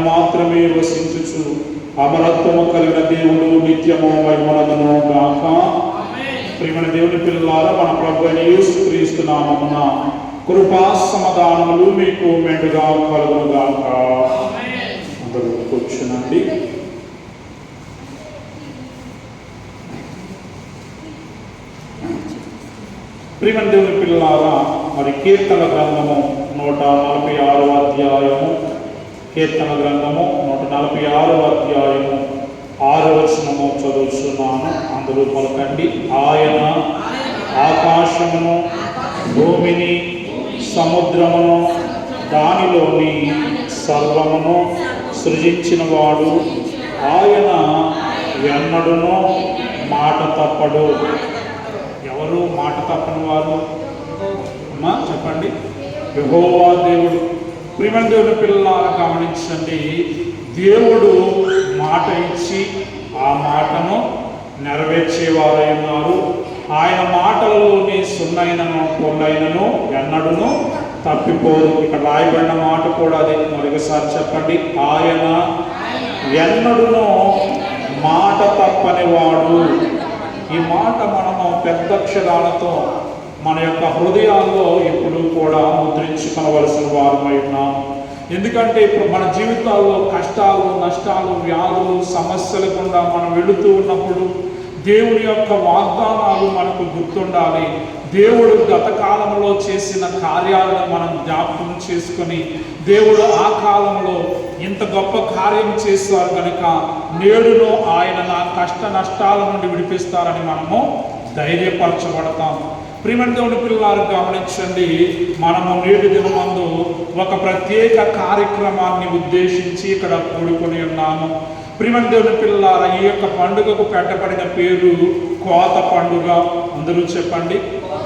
మాత్రమే వసించుచు అమరత్వము కలిగిన దేవుడు నిత్యము మహిమనదును గాక. ప్రియమైన దేవుని పిల్లలారా, మన ప్రభువైన యేసుక్రీస్తు నామమున కృపా సమాధానములు మీకు మెండుగా కలుగును గాక. అందరూ కూర్చునండి. ప్రియమైన దేవుని పిల్లలారా, మరి కీర్తన గ్రంథము 146వ అధ్యాయము, కీర్తన గ్రంథము 146వ అధ్యాయము 6వ వచనము చదువుతున్నాను. అందరూ పలకండి. ఆయన ఆకాశమును, భూమిని, సముద్రమును, దానిలోని సర్వమును సృజించిన వాడు. ఆయన ఎన్నడును మాట తప్పడు. ఎవరు మాట తప్పని వారు? అమ్మా చెప్పండి. యెహోవా దేవుడు. ప్రియమైన దేవుని పిల్లలారా గమనించండి. దేవుడు మాట ఇచ్చి ఆ మాటను నెరవేర్చేవారై ఉన్నారు. ఆయన మాటలలోని సున్నైనను పొల్లైనను ఎన్నడును తప్పిపోదు. ఇక్కడ రాయబడిన మాట కూడా అది. మరొకసారి చెప్పండి. ఆయన ఎన్నడును మాట తప్పని వాడు. ఈ మాట మనము పెద్ద అక్షరాలతో మన యొక్క హృదయాల్లో ఎప్పుడు కూడా ముద్రించుకొనవలసిన వారమై ఉన్నాం. ఎందుకంటే ఇప్పుడు మన జీవితాల్లో కష్టాలు, నష్టాలు, వ్యాధులు, సమస్యల గుండా మనం వెళుతూ ఉన్నప్పుడు దేవుని యొక్క వాగ్దానాలు మనకు గుర్తుండాలి. దేవుడు గత కాలంలో చేసిన కార్యాలను మనం జ్ఞాపకం చేసుకొని, దేవుడు ఆ కాలంలో ఇంత గొప్ప కార్యం చేస్తారు కనుక నేడును ఆయన నా కష్ట నష్టాల నుండి విడిపిస్తారని మనము ధైర్యపరచబడతాం. ప్రియమైన దేవుని పిల్లలు గమనించండి. మనము నేటి దినమందు ఒక ప్రత్యేక కార్యక్రమాన్ని ఉద్దేశించి ఇక్కడ కూడుకొని ఉన్నాము. ప్రియమైన దేవుని పిల్లలారా, ఈ యొక్క పండుగకు పెట్టబడిన పేరు కోత పండుగ. అందరూ చెప్పండి,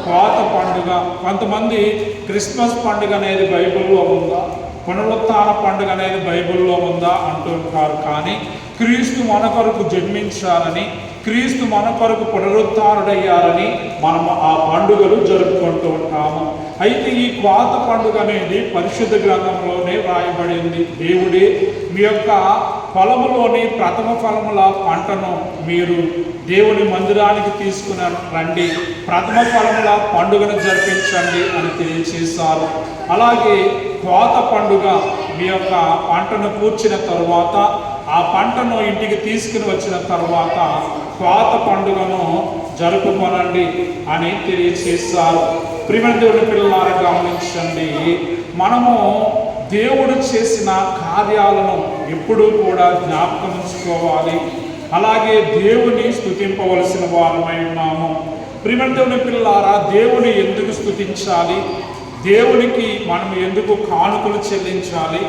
కోత పండుగ. కొంతమంది క్రిస్మస్ పండుగ అనేది బైబిల్లో ఉందా, పునరుత్థాన పండుగ అనేది బైబిల్లో ఉందా అంటుంటారు. కానీ క్రీస్తు మన కొరకు జన్మించారని, క్రీస్తు మన కొరకు పునరుత్థానుడయ్యారని మనము ఆ పండుగలు జరుపుకుంటూ ఉంటాము. అయితే ఈ కోత పండుగ అనేది పరిశుద్ధ గ్రంథంలోనే వ్రాయబడింది. దేవుడే మీ యొక్క పొలములోని ప్రథమ ఫలముల పంటను మీరు దేవుని మందిరానికి తీసుకుని రండి, ప్రథమ ఫలముల పండుగను జరిపించండి అని తెలియచేశారు. అలాగే కోత పండుగ మీ యొక్క పంటను కూర్చిన తరువాత, ఆ పంటను ఇంటికి తీసుకుని వచ్చిన తర్వాత కోత పండుగను జరుపుకోనండి అని తెలియచేశారు. ప్రియమైన దేవుని పిల్లలారా గమనించండి. మనము దేవుడు చేసిన కార్యాలను ఎప్పుడూ కూడా జ్ఞాపకం ఉంచుకోవాలి. అలాగే దేవుని స్తుతింపవలసిన వారమై ఉన్నాము. ప్రియమైన దేవుని పిల్లలారా, దేవుని ఎందుకు స్తుతించాలి? దేవునికి మనం ఎందుకు కానుకలు చెల్లించాలి?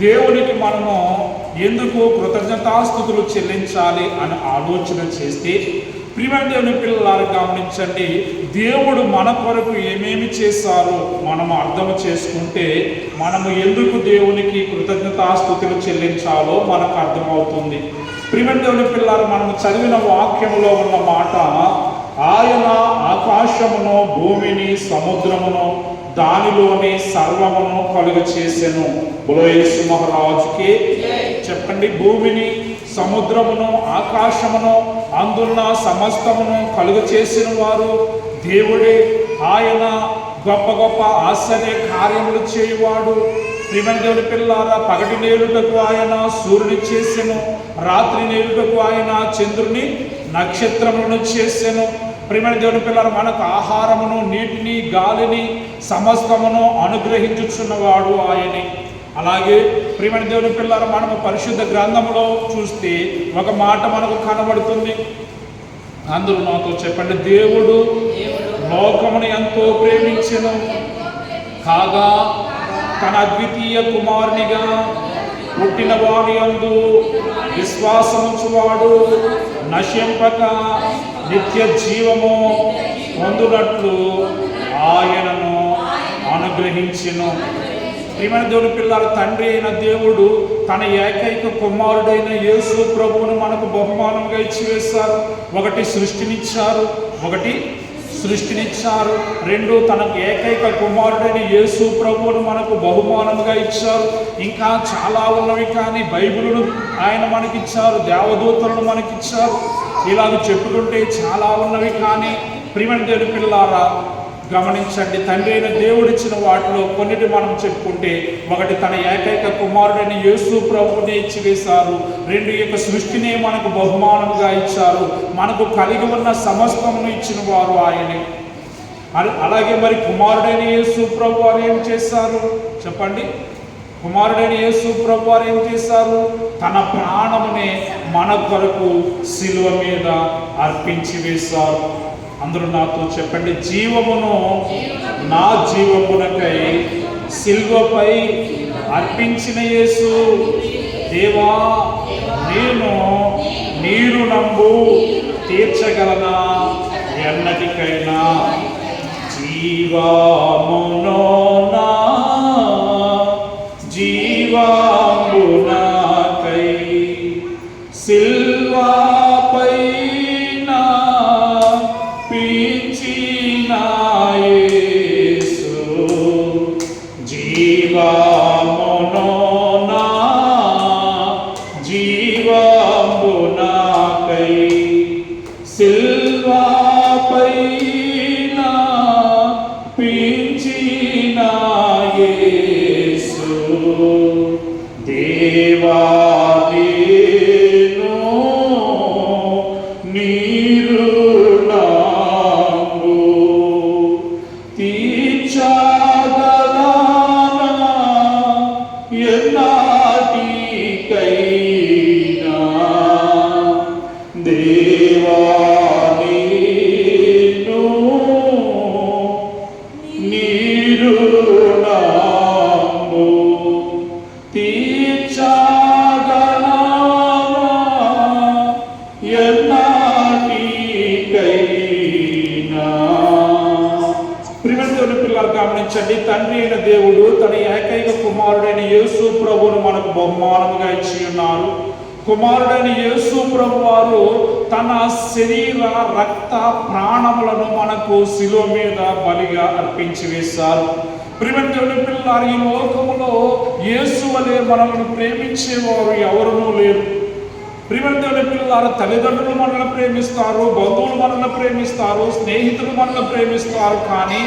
దేవునికి మనము ఎందుకు కృతజ్ఞతాస్తుతులు చెల్లించాలి అని ఆలోచన చేస్తే, ప్రియమైన దేవుని పిల్లలారా గమనించండి. దేవుడు మన కొరకు ఏమేమి చేశారో మనము అర్థం చేసుకుంటే మనము ఎందుకు దేవునికి కృతజ్ఞతాస్తుతులు చెల్లించాలో మనకు అర్థమవుతుంది. ప్రియమైన దేవుని పిల్లలారా, మనము చదివిన వాక్యములో ఉన్న మాట, ఆయన ఆకాశమును, భూమిని, సముద్రమును, దానిలోని సర్వమును కలుగ చేసెను. బోలో యేసు మహారాజుకి చెప్పండి. భూమిని, సముద్రమును, ఆకాశమును, అందున్న సమస్తమును కలుగ చేసిన వారు దేవుడే. ఆయన గొప్ప గొప్ప ఆశ్చర్య కార్యములు చేయువాడు. ప్రియమైన దేవుని పిల్లారా, పగటి నేలుటకు ఆయన సూర్యుని చేసెను, రాత్రి నేలుటకు ఆయన చంద్రుని, నక్షత్రములను చేసెను. ప్రియమైన దేవుని పిల్లలు, మనకు ఆహారమును, నీటిని, గాలిని, సమస్తమును అనుగ్రహించుచున్నవాడు ఆయనే. అలాగే ప్రియమైన దేవుని పిల్లలు, మనము పరిశుద్ధ గ్రంథంలో చూస్తే ఒక మాట మనకు కనబడుతుంది. అందరూ నాతో చెప్పండి. దేవుడు లోకమును ఎంతో ప్రేమించెను, కాగా తన అద్వితీయ కుమారునిగా పుట్టిన వాని యందు విశ్వాసముంచువాడు నశింపక నిత్య జీవము పొందునట్లు ఆయనను అనుగ్రహించెను. ప్రియమైన దేవుని పిల్లలు, తండ్రి అయిన దేవుడు తన ఏకైక కుమారుడైన యేసు ప్రభువును మనకు బహుమానంగా ఇచ్చివేశారు. ఒకటి సృష్టినిచ్చారు, ఒకటి సృష్టినిచ్చారు. రెండు, తనకు ఏకైక కుమారుడైన యేసు ప్రభువును మనకు బహుమానముగా ఇచ్చారు. ఇంకా చాలా ఉన్నవి, కానీ బైబిలును ఆయన మనకిచ్చారు, దేవదూతలను మనకిచ్చారు. ఇలాగ చెప్పుకుంటే చాలా ఉన్నవి. కానీ ప్రియమైన దేవుని పిల్లారా, గమనించండి, తండ్రి అయిన దేవుడిచ్చిన వాటిలో కొన్నిటి మనం చెప్పుకుంటే, ఒకటి, తన ఏకైక కుమారుడైన యేసు ప్రభువుని ఇచ్చివేశారు. రెండు, ఈ యొక్క సృష్టిని మనకు బహుమానముగా ఇచ్చారు. మనకు కలిగి ఉన్న సమస్తమును ఇచ్చిన వారు ఆయనే. అలాగే మరి కుమారుడైన యేసు ప్రభు వారు ఏం చేశారు చెప్పండి? కుమారుడైన యేసు ప్రభు వారు ఏం చేశారు? తన ప్రాణమునే మన కొరకు శిలువ మీద అర్పించి వేశారు. అందరూ నాతో చెప్పండి, జీవమును నా జీవమునకై శిలువపై అర్పించిన యేసు, దేవా నేను నీరు నంబు తీర్చగలనా ఎన్నటికైనా? జీవమును నా జీవమునకై శిలువపై జీవమును నా జీవమునకై శిలువపై అర్పించిన యేసు, దేవా నేను నీరు నంబు తీర్చగలనా ఎన్నటికైనా? దేవా నేను నీరు నంబు తీర్చగలనా ఎన్నటికైనా? ప్రియమైన దేవుని పిల్లలు గమనించండి, తండ్రి అయిన దేవుడు తన ఏకైక కుమారుడైన యేసు ప్రభువును మనకు బహుమానముగా ఇచ్చి ఉన్నారు. కుమారుడైన యేసు ప్రభు వారు తన శరీర రక్త ప్రాణములను మనకు శిలువ మీద బలిగా అర్పించి వేశారు. ప్రియమైన దేవుని పిల్లలు, ఈ లోకములో యేసు వలె మనల్ని ప్రేమించేవారు ఎవరునూ లేరు. ప్రియమైన దేవుని పిల్లలు, తల్లిదండ్రులు మనల్ని ప్రేమిస్తారు, బంధువులు మనల్ని ప్రేమిస్తారు, స్నేహితులు మనల్ని ప్రేమిస్తారు, కానీ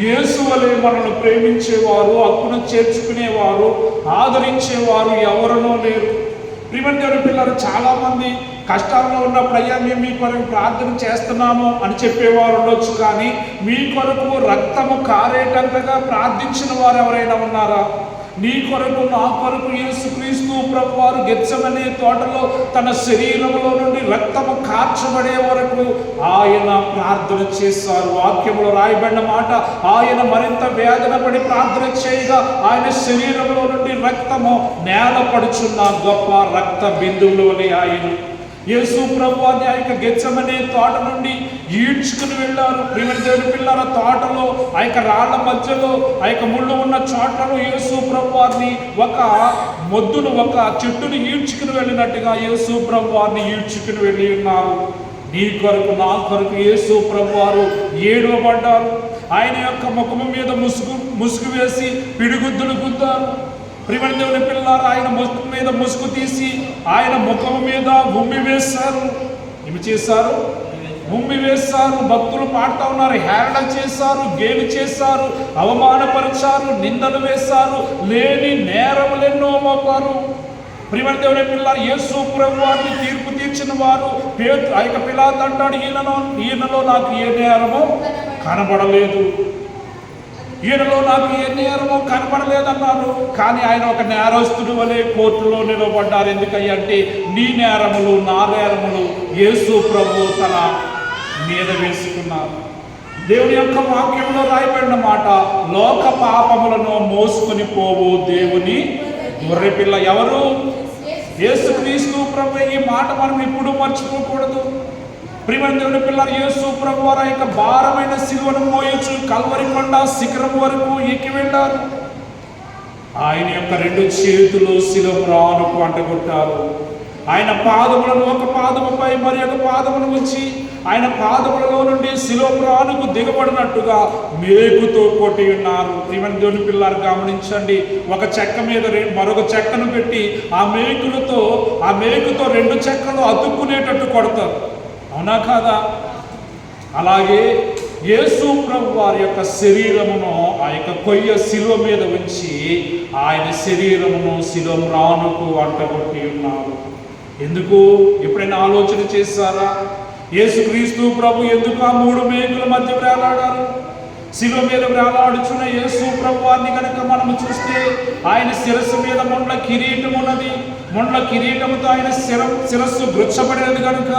యేసు వలె మనల్ని ప్రేమించేవారు, హక్కును చేర్చుకునేవారు, ఆదరించేవారు ఎవరునూ లేరు. ప్రియమైన దేవుని పిల్లలు, చాలామంది కష్టాల్లో ఉన్నప్పుడు అయ్యా మేము మీ కొరకు ప్రార్థన చేస్తున్నాము అని చెప్పేవారు ఉండొచ్చు, కానీ మీ కొరకు రక్తము కారేటంతగా ప్రార్థించిన వారు ఎవరైనా ఉన్నారా? నీ కొరకు నా కొరకు యేసుక్రీస్తు ప్రభు వారు గెత్సెమనే తోటలో తన శరీరంలో నుండి రక్తము కార్చబడే వరకు ఆయన ప్రార్థన చేశారు. వాక్యంలో రాయబడిన మాట, ఆయన మరింత వేదన పడి ప్రార్థన చేయగా ఆయన శరీరంలో నుండి రక్తము నేల పడుచున్న గొప్ప రక్త బిందువులు అని ఆయన యేసు ప్రభు ఆ యొక్క గెత్సెమనే తోట నుండి ఈడ్చుకుని వెళ్ళారు. ప్రియమైన దేవుని పిల్లల, తోటలో ఆ యొక్క రాళ్ల మధ్యలో ఆ యొక్క ముళ్ళు ఉన్న చోట్లను యేసు ప్రభు వారిని ఒక మొద్దును, ఒక చెట్టుని ఈడ్చుకుని వెళ్ళినట్టుగా యేసు ప్రభు వారిని ఈడ్చుకుని వెళ్ళి ఉన్నారు. నీ కొరకు నా కొరకు యేసు ప్రభు వారు ఏడవబడ్డారు. ఆయన యొక్క ముఖము మీద ముసుగు వేసి పిడిగుద్దులు గుద్దారు. ప్రియమైన దేవుని పిల్లలారా, ఆయన ముఖం మీద ముసుగు తీసి ఆయన ముఖం మీద ఉమ్మి వేశారు. ఏమి చేశారు? ఉమ్మి వేశారు. భక్తులు పాడుతూ ఉన్నారు, హేళన చేశారు, గేలి చేశారు, అవమానపరిచారు, నిందలు వేశారు, లేని నేరములెన్నో మోపారు. ప్రియమైన దేవుని పిల్లలారా, యేసు ప్రభు వారిని తీర్పు తీర్చిన వారు ఆ యొక్క పిలాతు అంటాడు, ఈయనలో నాకు ఏ నేరమో కనబడలేదు, ఈయనలో నాకు ఏ నేరమో కనపడలేదన్నారు. కానీ ఆయన ఒక నేరస్తుడు వలె కోర్టులో నిలబడ్డారు. ఎందుకంటే నీ నేరములు నా నేరములు యేసు ప్రభు తన మీద వేసుకున్నారు. దేవుని యొక్క వాక్యంలో రాయబడిన మాట, లోక పాపములను మోసుకొని పోవు దేవుని గొర్రెపిల్ల ఎవరు? యేసుక్రీస్తు ప్రభు. ఈ మాట మనం ఇప్పుడు మర్చిపోకూడదు. ప్రియమైన దేవుని పిల్లలు, యేసు ప్రభు వారి యొక్క భారమైన శిలువను మోయొచ్చు కల్వరి కొండ శిఖరం వరకు ఎక్కి వెళ్ళారు. ఆయన యొక్క రెండు చేతులు శిలువ రానుకు అంటగొట్టారు. ఆయన పాదములను ఒక పాదముపై మరి ఒక పాదమును ఉంచి ఆయన పాదములలో నుండి శిలోపురానికి దిగబడినట్టుగా మేకుతో కొట్టి ఉన్నారు. ప్రియమైన దేవుని పిల్లలు గమనించండి, ఒక చెక్క మీద మరొక చెక్కను పెట్టి ఆ మేకుతో రెండు చెక్కలు అతుక్కునేటట్టు కొడతారు, అవునా కాదా? అలాగే యేసు ప్రభు వారి యొక్క శరీరమును ఆ యొక్క కొయ్య శిలువ మీద ఉంచి ఆయన శరీరమును శిలోపురానికి అంటగొట్టి ఉన్నారు. ఎందుకు? ఎప్పుడైనా ఆలోచన చేశారా? యేసుక్రీస్తు ప్రభు ఎందుకు ఆ 3 మేకుల మధ్య వేలాడారు? శిలువ మీద వేలాడుచున్న యేసు ప్రభు వారిని కనుక మనము చూస్తే ఆయన శిరస్సు మీద మొండ్ల కిరీటం ఉన్నది. మొండ్ల కిరీటముతో ఆయన శిరస్సు గృచ్చబడినది కనుక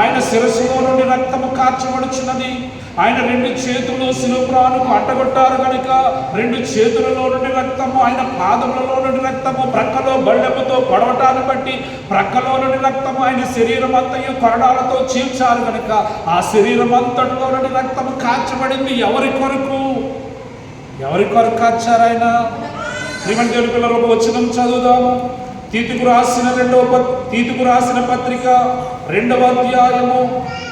ఆయన శిరస్సులో నుండి రక్తము కార్చబడుచున్నది. ఆయన 2 చేతులు శిలుపురానికి అడ్డగొట్టారు కనుక 2 చేతులలో నుండి రక్తము, ఆయన పాదములలో నుండి రక్తము, ప్రక్కలో బళ్ళెముతో పొడవటాన్ని బట్టి ప్రక్కలో నుండి రక్తము, ఆయన శరీరం అంతయు కొరడాలతో చీల్చారు కనుక ఆ శరీరం అంతటిలో నుండి రక్తము కార్చబడింది. ఎవరి కొరకు కార్చారు ఆయన? ప్రియమైన దేవుని పిల్లలకు వచనం చదువుదాము. తీతుకు రాసిన పత్రిక 2వ అధ్యాయము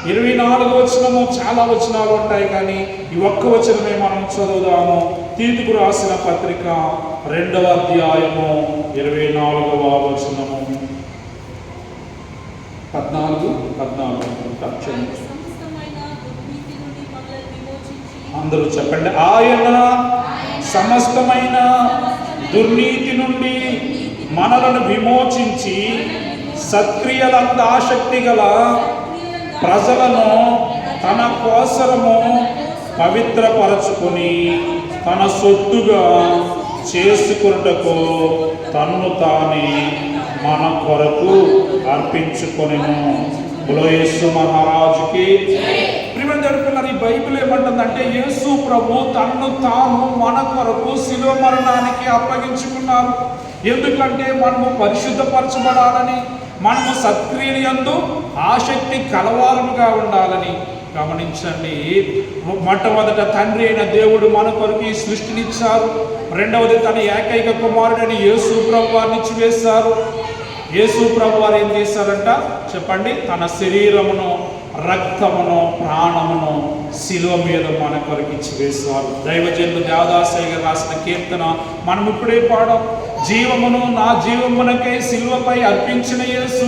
24వ వచనము. చాలా వచనాలు ఉంటాయి కానీ ఈ ఒక్క వచనమే మనం చదువుదాము. తీతుకు రాసిన పత్రిక 2వ అధ్యాయము 24వ వచనము. 14 అందరూ చెప్పండి. ఆయన సమస్తమైన దుర్నీతి నుండి మనలను విమోచించి సత్క్రియలంత ఆసక్తి గల ప్రజలను తన కోసరము పవిత్రపరచుకొని తన సొత్తుగా చేసుకొనుటకు తన్ను తానే మన కొరకు అర్పించుకొనెను. యేసు మహారాజుకి. ప్రియమైన ఈ బైబిల్ ఏమంటుందంటే యేసు ప్రభు తన్ను తాను మన కొరకు శిలువ మరణానికి అప్పగించుకున్నారు. ఎందుకంటే మనము పరిశుద్ధపరచబడాలని, మనము సత్క్రియల యందు ఆసక్తి కలవారముగా ఉండాలని. గమనించండి, మొట్టమొదట తండ్రి అయిన దేవుడు మన కొరకు ఈ సృష్టినిచ్చారు. రెండవది తన ఏకైక కుమారుడని యేసు ప్రభు వారిని ఇచ్చివేశారు. యేసు ప్రభు వారు ఏం చేశారంట చెప్పండి? తన శరీరమును, రక్తమును, ప్రాణమును శిలువ మీద మన కొరకు ఇచ్చివేశారు. దైవజనులు దేవదాసయ్య గారు రాసిన కీర్తన మనం ఇప్పుడే పాడాం. జీవమును నా జీవమునకై శిలువపై అర్పించిన యేసు,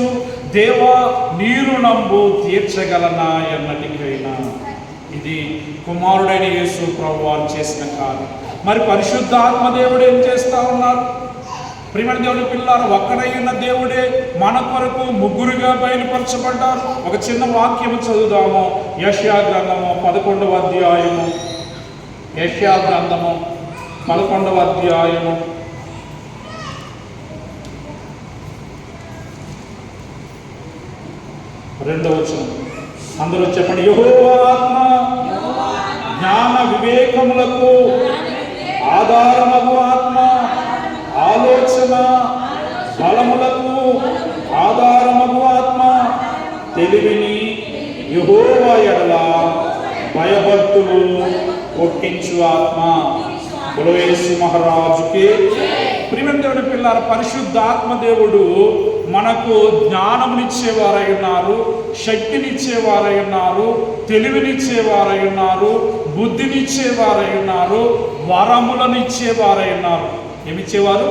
దేవా నీరు నంబు తీర్చగలనా ఎన్నటికైనా. ఇది కుమారుడైన యేసు ప్రభు వారు చేసిన కార్యం. మరి పరిశుద్ధాత్మ దేవుడు ఏం చేస్తా ఉన్నారు? ప్రియమైన దేవుని పిల్లలు, ఒక్కడై ఉన్న దేవుడే మన కొరకు ముగ్గురుగా బయలుపరచబడ్డారు. ఒక చిన్న వాక్యము చదువుదాము. యెషయా గ్రంథము 11వ అధ్యాయము. యెషయా గ్రంథము 11వ అధ్యాయము 2వ వచనం. అందరూ చెప్పండి. యెహోవా ఆత్మ జ్ఞాన వివేకములకు ఆధారమగు ఆత్మ, ఆలోచన బలములకు ఆధారమగు ఆత్మ, తెలివిని యెహోవా ఎడల భయభక్తులు పుట్టించు ఆత్మ. యేసు మహారాజుకి. ప్రియమైన దేవుని పిల్లలు, పరిశుద్ధాత్మ దేవుడు మనకు జ్ఞానమునిచ్చేవారై ఉన్నారు, శక్తినిచ్చేవారై ఉన్నారు, తెలివినిచ్చేవారై ఉన్నారు, బుద్ధినిచ్చేవారై ఉన్నారు, వరములనిచ్చేవారై ఉన్నారు. ఏమిచ్చేవారు?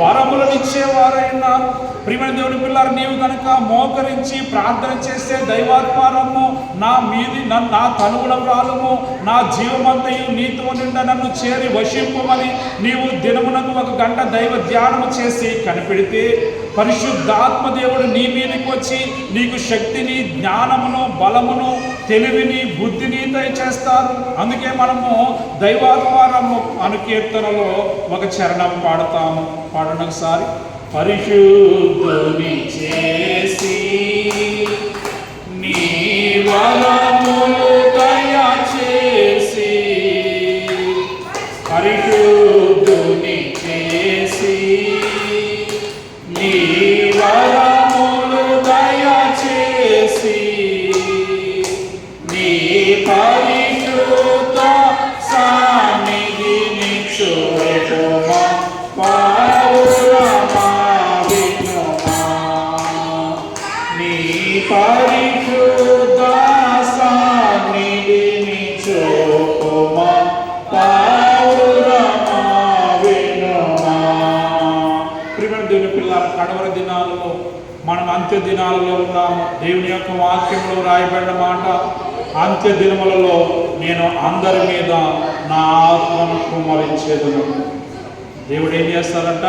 వరములనిచ్చేవారై ఉన్నారు. ప్రియమైన దేవుని పిల్లలు, నీవు కనుక మోకరించి ప్రార్థన చేస్తే దైవాత్మానము నా తనువుల ప్రాణము, నా జీవమంతయు నీతో నిండా నన్ను చేరి వశింపమని నీవు దినమునకు 1 గంట దైవ ధ్యానము చేసి కనిపెడితే పరిశుద్ధాత్మ దేవుడు నీ మీదకి వచ్చి నీకు శక్తిని, జ్ఞానమును, బలమును, తెలివిని, బుద్ధిని దయచేస్తారు. అందుకే మనము దైవాత్మానము అనుకీర్తనలో ఒక చరణం పాడతాము. పాడండి ఒకసారి. పరిశుద్ధుని చేసి నీ వరములు దయచేసి, పరిశుద్ధుని చేసి నీ వరములు దయచేసి, నీ పరిశుద్ధ సన్నిధిని చూపుమా. పరిశుద్ధ సన్నిధిని చూపుమా పౌరమా వినుమా. ప్రియమైన దేవుని పిల్లల కడవరి దినాలలో మనం అంత్య దినాలలో ఉన్నాము. దేవుని యొక్క వాక్యంలో రాయబడిన మాట, అంత్య దినములలో నేను అందరి మీద నా ఆత్మను కుమ్మరించేదను. దేవుడు ఏం చేస్తారంట?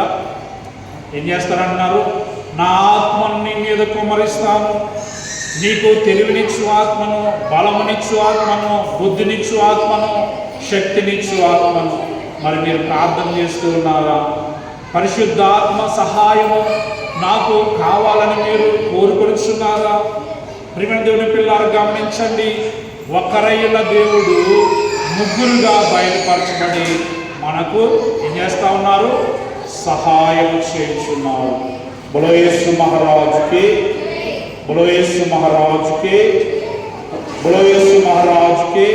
ఏం చేస్తారంటున్నారు? నా ఆత్మను నీ మీద కుమ్మరిస్తాను. నీకు తెలివినిచ్చు ఆత్మను, బలమునిచ్చు ఆత్మను, బుద్ధినిచ్చు ఆత్మను, శక్తినిచ్చు ఆత్మను. మరి మీరు ప్రార్థన చేస్తూ ఉన్నారా? పరిశుద్ధాత్మ సహాయము నాకు కావాలని మీరు కోరుకొనిచున్నారా? ప్రియమైన దేవుని పిల్లలు గమనించండి, ఒకరైన దేవుడు ముగ్గురుగా బయలుపరచబడి మనకు ఏం చేస్తా ఉన్నారు? సహాయం చేస్తున్నారు. బోలో యేసు మహారాజుకి, బోలో యేసు మహారాజుకి, బోలో యేసు మహారాజుకి.